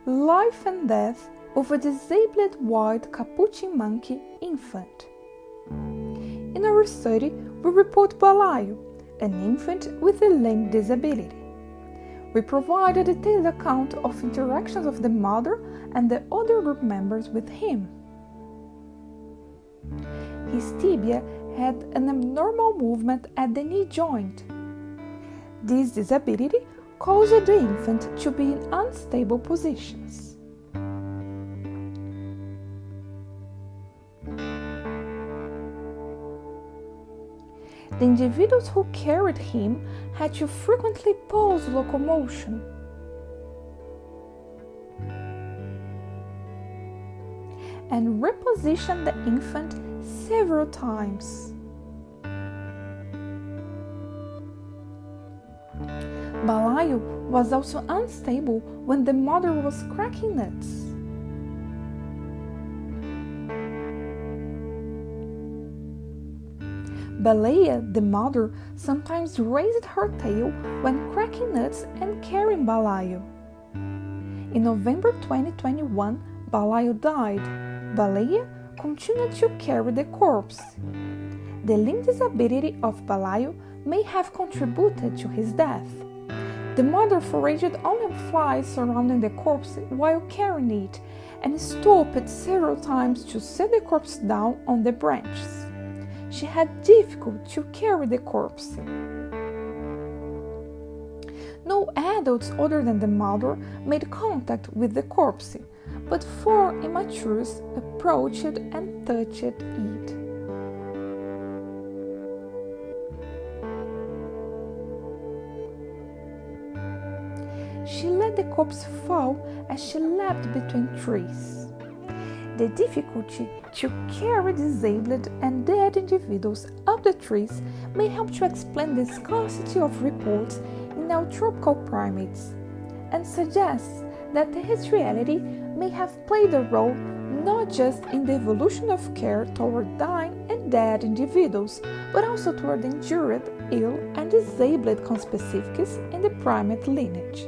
Life and Death of a Disabled White Capuchin Monkey Infant. In our study, we report Balaio, an infant with a learning disability. We provide a detailed account of interactions of the mother and the other group members with him. His tibia had an abnormal movement at the knee joint. This disability caused the infant to be in unstable positions. The individuals who carried him had to frequently pause locomotion. And reposition the infant several times. Balaio was also unstable when the mother was cracking nuts. Baleia, the mother, sometimes raised her tail when cracking nuts and carrying Balaio. In November 2021, Balaio died. Baleia continued to carry the corpse. The limb disability of Balaio may have contributed to his death. The mother foraged on the flies surrounding the corpse while carrying it and stopped several times to set the corpse down on the branches. She had difficulty to carry the corpse. No adults other than the mother made contact with the corpse, but 4 immatures approached and touched it. She let the corpse fall as she leapt between trees. The difficulty to carry disabled and dead individuals up the trees may help to explain the scarcity of reports in our tropical primates, and suggests that terrestriality may have played a role not just in the evolution of care toward dying and dead individuals, but also toward injured, ill, and disabled conspecifics in the primate lineage.